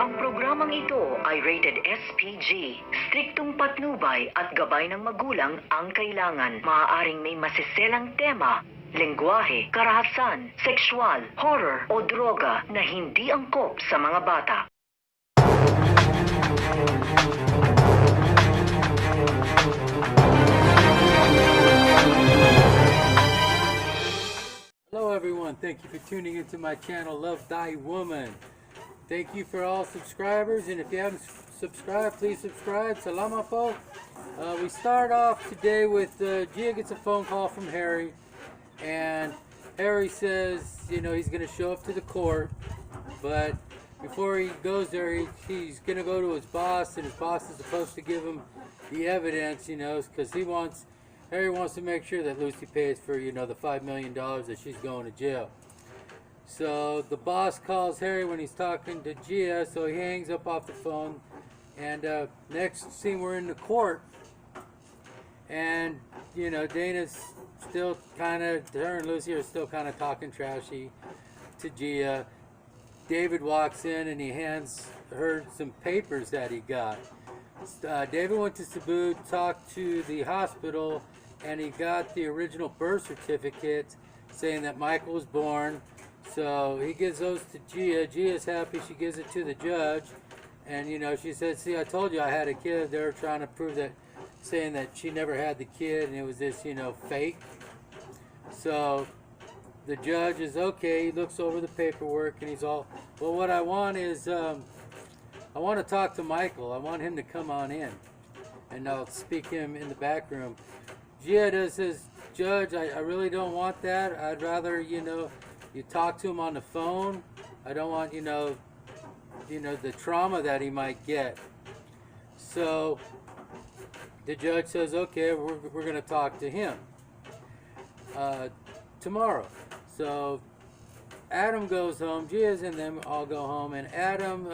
Ang programang ito ay rated SPG. Striktong patnubay at gabay ng magulang ang kailangan. Maaaring may masiselang tema, lengguwahe, karahasan, sexual, horror o droga na hindi angkop sa mga bata. Hello everyone, thank you for tuning into my channel, Love Thy Woman. Thank you for all subscribers, and if you haven't subscribed, please subscribe. Salamat po. We start off today with Gia gets a phone call from Harry, and Harry says, you know, he's going to show up to the court, but before he goes there, he's going to go to his boss, and his boss is supposed to give him the evidence, you know, because Harry wants to make sure that Lucy pays for, you know, the $5 million that she's going to jail. So the boss calls Harry when he's talking to Gia, so he hangs up off the phone. And next scene, we're in the court. And, you know, Dana's still kind of, her and Lucy are still kind of talking trashy to Gia. David walks in and he hands her some papers that he got. David went to Cebu, talked to the hospital, and he got the original birth certificate saying that Michael was born. So he gives those to Gia. Gia's happy. She gives it to the judge. And, you know, she said, see, I told you I had a kid. They were trying to prove that, saying that she never had the kid, and it was this, you know, fake. So the judge is okay. He looks over the paperwork, and he's all, well, what I want is, I want to talk to Michael. I want him to come on in, and I'll speak him in the back room. Gia says, Judge, I really don't want that. I'd rather, you know, you talk to him on the phone. I don't want, you know, the trauma that he might get. So the judge says, okay, we're going to talk to him tomorrow. So Adam goes home. Gia's and them all go home, and Adam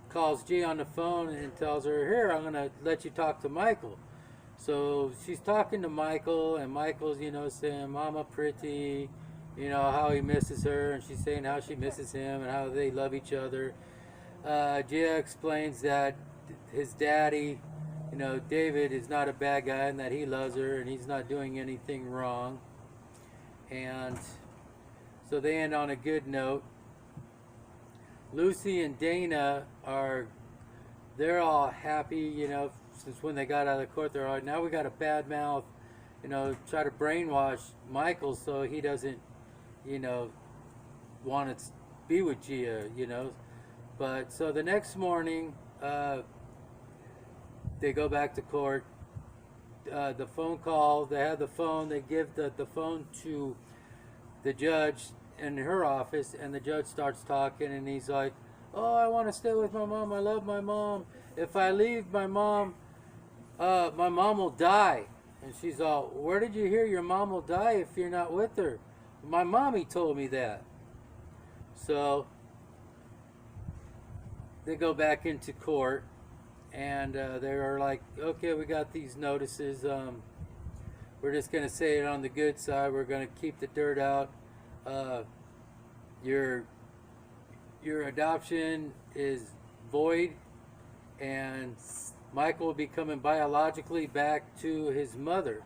calls Gia on the phone and tells her, here, I'm going to let you talk to Michael. So she's talking to Michael, and Michael's, you know, saying, Mama pretty, you know, how he misses her, and she's saying how she misses him and how they love each other. Gia explains that his daddy, you know, David, is not a bad guy and that he loves her and he's not doing anything wrong. And so they end on a good note. Lucy and Dana they're all happy, you know, since when they got out of the court. They're all, now we got a bad mouth, you know, try to brainwash Michael so he doesn't, you know, want to be with Gia, you know. But so the next morning, they go back to court. The phone call, they have the phone, they give the phone to the judge in her office, and the judge starts talking, and he's like, oh, I want to stay with my mom, I love my mom. If I leave my mom will die. And she's all, where did you hear your mom will die if you're not with her? My mommy told me that. So they go back into court, and they're like, okay, we got these notices. We're just going to say it on the good side. We're going to keep the dirt out. Your adoption is void, and Michael will be coming biologically back to his mother.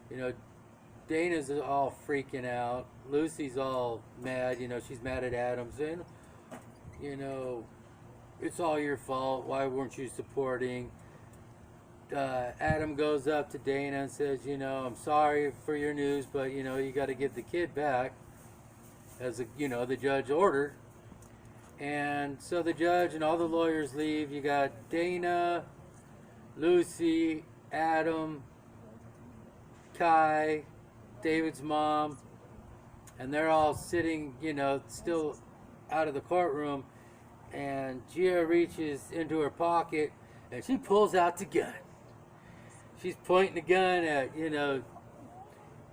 You know, Dana's all freaking out. Lucy's all mad. You know, she's mad at Adam, saying, you know, it's all your fault. Why weren't you supporting? Adam goes up to Dana and says, you know, I'm sorry for your news, but, you know, you got to give the kid back, as, you know, the judge ordered. And so the judge and all the lawyers leave. You got Dana, Lucy, Adam, Kai, David's mom, and they're all sitting, you know, still out of the courtroom. And Gia reaches into her pocket and she pulls out the gun. She's pointing the gun at, you know,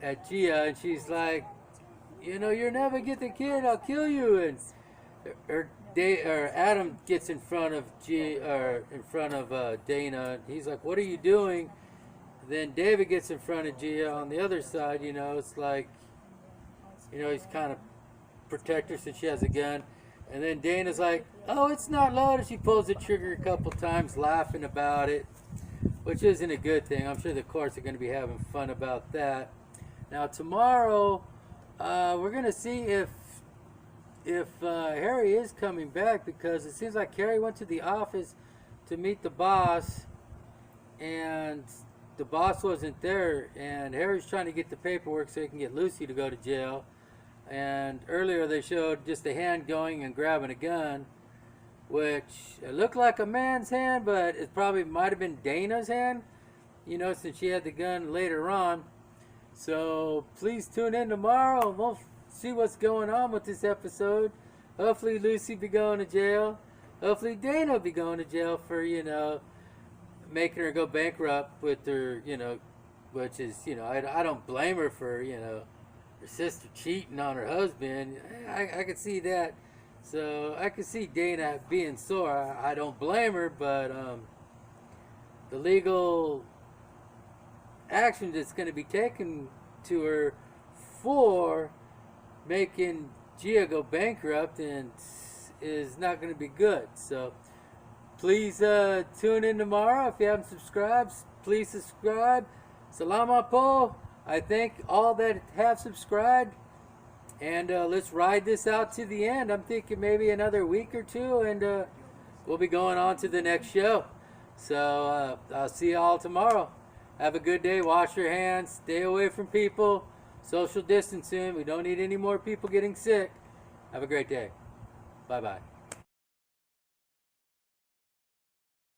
at Gia, and she's like, you know, you'll never get the kid, I'll kill you. And Adam gets in front of Dana. He's like, what are you doing? Then David gets in front of Gia on the other side. You know, it's like, you know, he's kind of protect her since she has a gun. And then Dana's like, oh, it's not loaded. She pulls the trigger a couple times, laughing about it, which isn't a good thing. I'm sure the courts are going to be having fun about that. Now tomorrow, we're going to see if Harry is coming back, because it seems like Harry went to the office to meet the boss, and the boss wasn't there, and Harry's trying to get the paperwork so he can get Lucy to go to jail. And earlier they showed just a hand going and grabbing a gun, which it looked like a man's hand, but it probably might have been Dana's hand, you know, since she had the gun later on. So please tune in tomorrow and we'll see what's going on with this episode. Hopefully Lucy be going to jail. Hopefully Dana will be going to jail for, you know, making her go bankrupt with her, you know, which is, you know, I don't blame her for, you know, her sister cheating on her husband. I could see that. So I could see Dana being sore. I don't blame her, but the legal action that's going to be taken to her for making Gia go bankrupt and is not going to be good. So please tune in tomorrow. If you haven't subscribed, please subscribe. Salamat po. I thank all that have subscribed, and let's ride this out to the end. I'm thinking maybe another week or two, and we'll be going on to the next show. So I'll see you all tomorrow. Have a good day. Wash your hands. Stay away from people. Social distancing. We don't need any more people getting sick. Have a great day. Bye-bye.